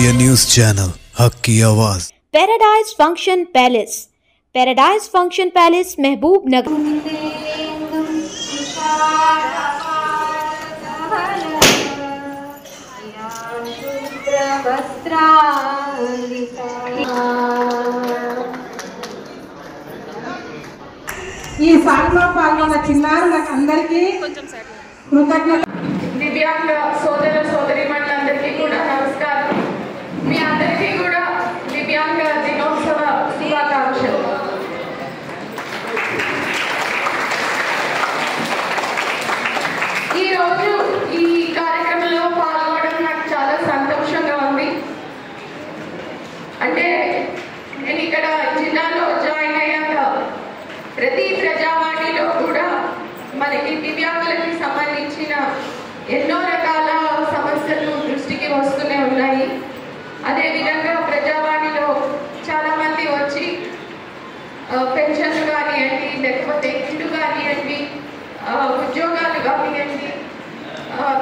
ये news channel हक की आवाज। Paradise function palace, paradise function palace महबूब नगर। ఈ సాగులో పాల్గొన్న చిన్నారులకు అందరికీ కృతజ్ఞతలు. దివ్యాంగ సోదర సోదరీమణులందరికీ కూడా నమస్కారం. మీ అందరికీ కూడా దివ్యాంగ దినోత్సవ శుభాకాంక్షలు. ఈరోజు ఈ కార్యక్రమంలో పాల్గొనడం నాకు చాలా సంతోషంగా ఉంది. అంటే నేను ఇక్కడ జిల్లాలో జాయిన్ అయ్యాక ప్రతి ప్రజావాణిలో కూడా మనకి దివ్యాంగులకి సంబంధించిన ఎన్నో రకాల సమస్యలు దృష్టికి వస్తూనే ఉన్నాయి. అదేవిధంగా ప్రజావాణిలో చాలామంది వచ్చి పెన్షన్లు కానివ్వండి, లేకపోతే ఇల్లు కానివ్వండి, ఉద్యోగాలు కానివ్వండి,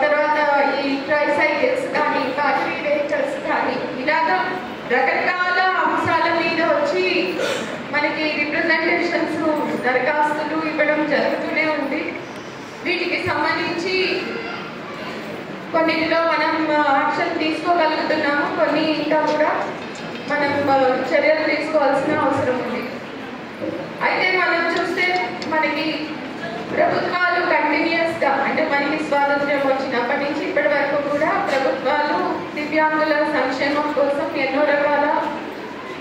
తర్వాత ఈ ట్రైసైకిల్స్ కానీ, బ్యాటరీ వెహికల్స్ కానీ, ఇలాగా రకరకాల అంశాల మీద వచ్చి మనకి రిప్రజెంటేషన్స్ దరఖాస్తులు ఇవ్వడం జరుగుతూనే ఉంది. వీటికి సంబంధించి కొన్నిటిలో మనం యాక్షన్ తీసుకోగలుగుతున్నాము, కొన్ని ఇంకా కూడా మనం చర్యలు తీసుకోవాల్సిన అవసరం ఉంది. అయితే మనం చూస్తే మనకి ప్రభుత్వాలు కంటిన్యూస్గా, అంటే మనకి స్వాతంత్ర్యం వచ్చినప్పటి నుంచి ఇప్పటి వరకు కూడా ప్రభుత్వాలు దివ్యాంగుల సంక్షేమం కోసం ఎన్నో రకాల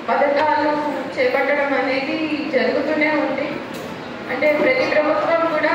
పథకాలు చేపట్టడం అనేది జరుగుతూనే ఉంది. అంటే ప్రతి ప్రభుత్వం కూడా